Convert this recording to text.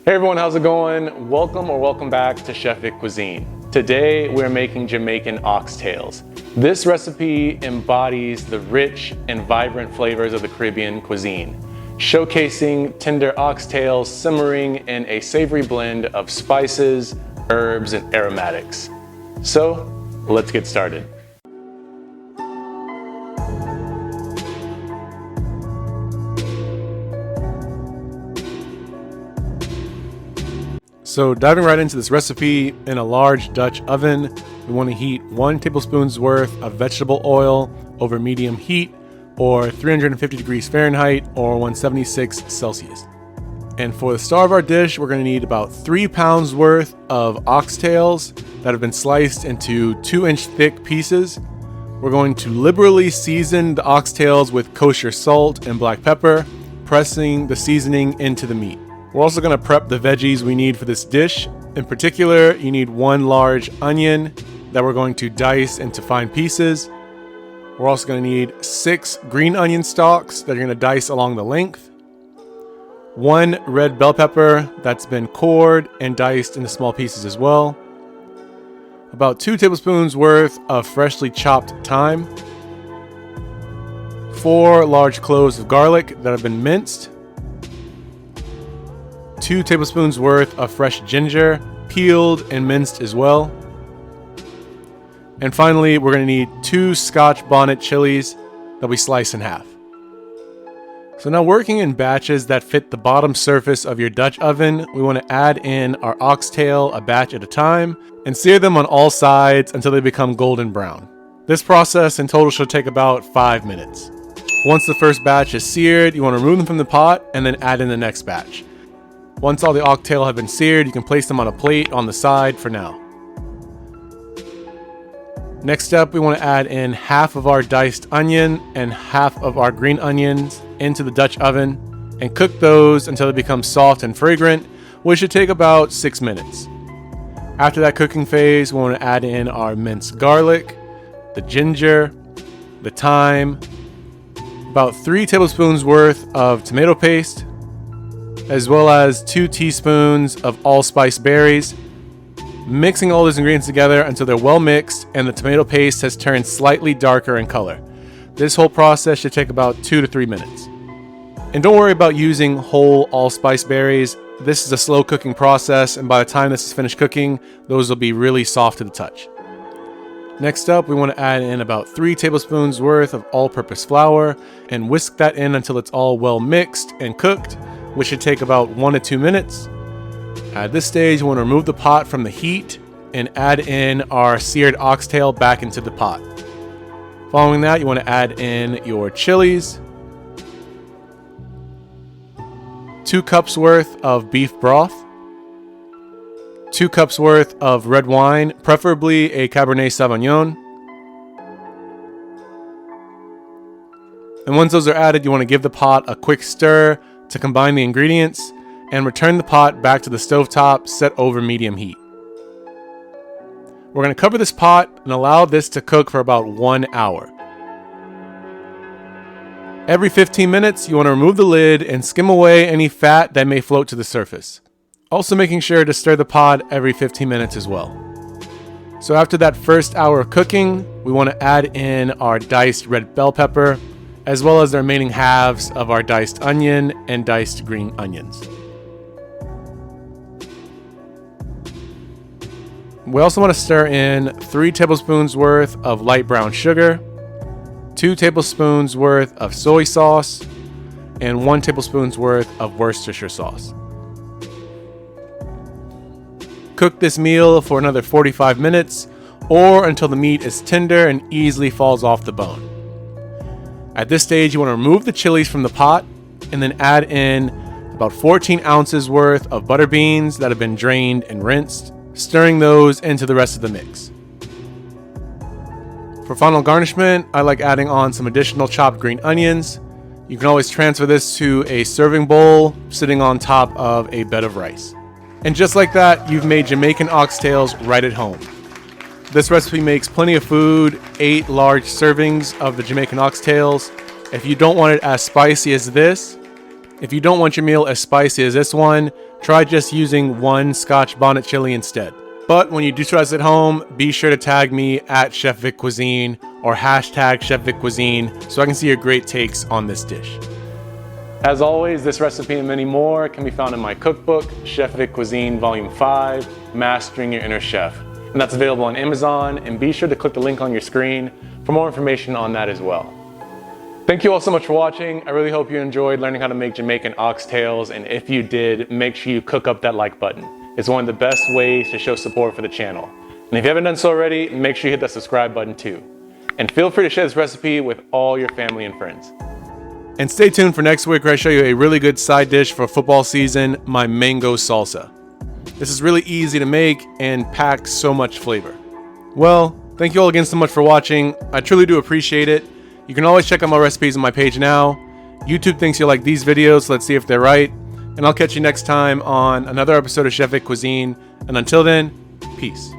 Hey everyone, how's it going? Welcome back to Chef Cuisine. Today we're making Jamaican oxtails. This recipe embodies the rich and vibrant flavors of the Caribbean cuisine, showcasing tender oxtails simmering in a savory blend of spices, herbs, and aromatics. So let's get started. So diving right into this recipe, in a large Dutch oven, we want to heat 1 tablespoon's worth of vegetable oil over medium heat, or 350 degrees Fahrenheit or 176 Celsius. And for the star of our dish, we're going to need about 3 pounds worth of oxtails that have been sliced into 2-inch thick pieces. We're going to liberally season the oxtails with kosher salt and black pepper, pressing the seasoning into the meat. We're also going to prep the veggies we need for this dish. In particular, you need 1 large onion that we're going to dice into fine pieces. We're also going to need 6 green onion stalks that you're going to dice along the length. 1 red bell pepper that's been cored and diced into small pieces as well. About 2 tablespoons worth of freshly chopped thyme. 4 large cloves of garlic that have been minced. 2 tablespoons worth of fresh ginger, peeled and minced as well. And finally, we're going to need 2 Scotch bonnet chilies that we slice in half. So now, working in batches that fit the bottom surface of your Dutch oven, we want to add in our oxtail a batch at a time and sear them on all sides until they become golden brown. This process in total should take about 5 minutes. Once the first batch is seared, you want to remove them from the pot and then add in the next batch. Once all the oxtail have been seared, you can place them on a plate on the side for now. Next up, we want to add in half of our diced onion and half of our green onions into the Dutch oven and cook those until they become soft and fragrant, which should take about 6 minutes. After that cooking phase, we want to add in our minced garlic, the ginger, the thyme, about 3 tablespoons worth of tomato paste, as well as 2 teaspoons of allspice berries, mixing all those ingredients together until they're well mixed and the tomato paste has turned slightly darker in color. This whole process should take about 2 to 3 minutes. And don't worry about using whole allspice berries. This is a slow cooking process, and by the time this is finished cooking, those will be really soft to the touch. Next up, we want to add in about 3 tablespoons worth of all-purpose flour and whisk that in until it's all well mixed and cooked, which should take about 1 to 2 minutes. At this stage, you want to remove the pot from the heat and add in our seared oxtail back into the pot. Following that, you want to add in your chilies, 2 cups worth of beef broth, 2 cups worth of red wine, preferably a Cabernet Sauvignon. And once those are added, you want to give the pot a quick stir to combine the ingredients and return the pot back to the stovetop set over medium heat. We're going to cover this pot and allow this to cook for about 1 hour. Every 15 minutes, you want to remove the lid and skim away any fat that may float to the surface. Also making sure to stir the pot every 15 minutes as well. So after that first hour of cooking, we want to add in our diced red bell pepper, as well as the remaining halves of our diced onion and diced green onions. We also want to stir in 3 tablespoons worth of light brown sugar, 2 tablespoons worth of soy sauce, and 1 tablespoon's worth of Worcestershire sauce. Cook this meal for another 45 minutes or until the meat is tender and easily falls off the bone. At this stage, you want to remove the chilies from the pot and then add in about 14 ounces worth of butter beans that have been drained and rinsed, stirring those into the rest of the mix. For final garnishment, I like adding on some additional chopped green onions. You can always transfer this to a serving bowl sitting on top of a bed of rice. And just like that, you've made Jamaican oxtails right at home. This recipe makes plenty of food, 8 large servings of the Jamaican oxtails. If you don't want it as spicy as this, if you don't want your meal as spicy as this one, try just using one Scotch bonnet chili instead. But when you do try this at home, be sure to tag me at Chef Vic Cuisine or hashtag Chef Vic Cuisine so I can see your great takes on this dish. As always, this recipe and many more can be found in my cookbook, Chef Vic Cuisine Volume 5, Mastering Your Inner Chef. And that's available on Amazon, and be sure to click the link on your screen for more information on that as well. Thank you all so much for watching. I really hope you enjoyed learning how to make Jamaican oxtails, and if you did, make sure you cook up that like button. It's one of the best ways to show support for the channel. And if you haven't done so already, make sure you hit that subscribe button too. And feel free to share this recipe with all your family and friends. And stay tuned for next week where I show you a really good side dish for football season, my mango salsa. This is really easy to make and packs so much flavor. Well, thank you all again so much for watching. I truly do appreciate it. You can always check out my recipes on my page now. YouTube thinks you'll like these videos, so let's see if they're right. And I'll catch you next time on another episode of Chef Vic Cuisine. And until then, peace.